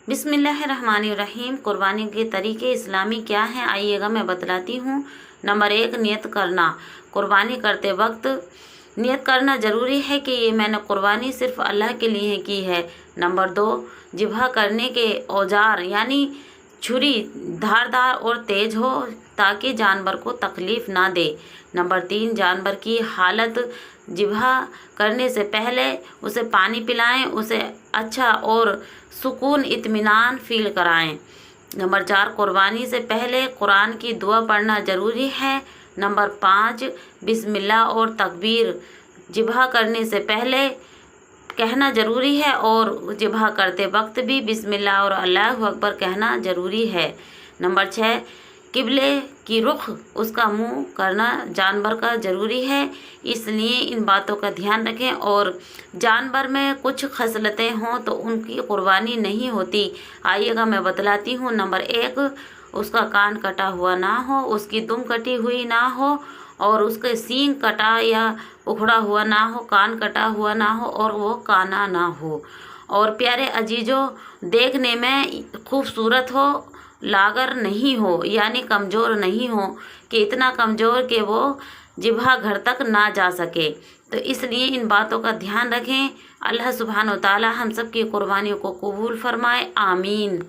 बिस्मिल्लाहिर्रहमानिर्रहीम। कुर्बानी के तरीके इस्लामी क्या हैं, आइएगा मैं बतलाती हूँ। नंबर 1, नियत करना। कुर्बानी करते वक्त नियत करना ज़रूरी है कि ये मैंने कुर्बानी सिर्फ़ अल्लाह के लिए की है। नंबर 2, ज़िबह करने के औजार यानी छुरी धारदार और तेज़ हो ताकि जानवर को तकलीफ़ ना दे। नंबर 3, जानवर की हालत ज़िबह करने से पहले उसे पानी पिलाएं, उसे अच्छा और सुकून इत्मीनान फ़ील कराएं। नंबर 4, कुर्बानी से पहले कुरान की दुआ पढ़ना ज़रूरी है। नंबर 5, बिस्मिल्लाह और तकबीर ज़िबह करने से पहले कहना ज़रूरी है और ज़िबह करते वक्त भी बिस्मिल्लाह और अल्लाहु अकबर कहना ज़रूरी है। नंबर 6, किबले की रुख उसका मुंह करना जानवर का ज़रूरी है, इसलिए इन बातों का ध्यान रखें। और जानवर में कुछ खसलतें हों तो उनकी कुर्बानी नहीं होती, आइएगा मैं बतलाती हूँ। नंबर 1, उसका कान कटा हुआ ना हो, उसकी दुम कटी हुई ना हो और उसके सींग कटा या उखड़ा हुआ ना हो, कान कटा हुआ ना हो और वो काना ना हो। और प्यारे अजीजों, देखने में खूबसूरत हो, लागर नहीं हो यानी कमज़ोर नहीं हो कि इतना कमज़ोर कि वो ज़िबह घर तक ना जा सके। तो इसलिए इन बातों का ध्यान रखें। अल्लाह सुब्हान व तआला हम सब की कुर्बानियों को कबूल फरमाए, आमीन।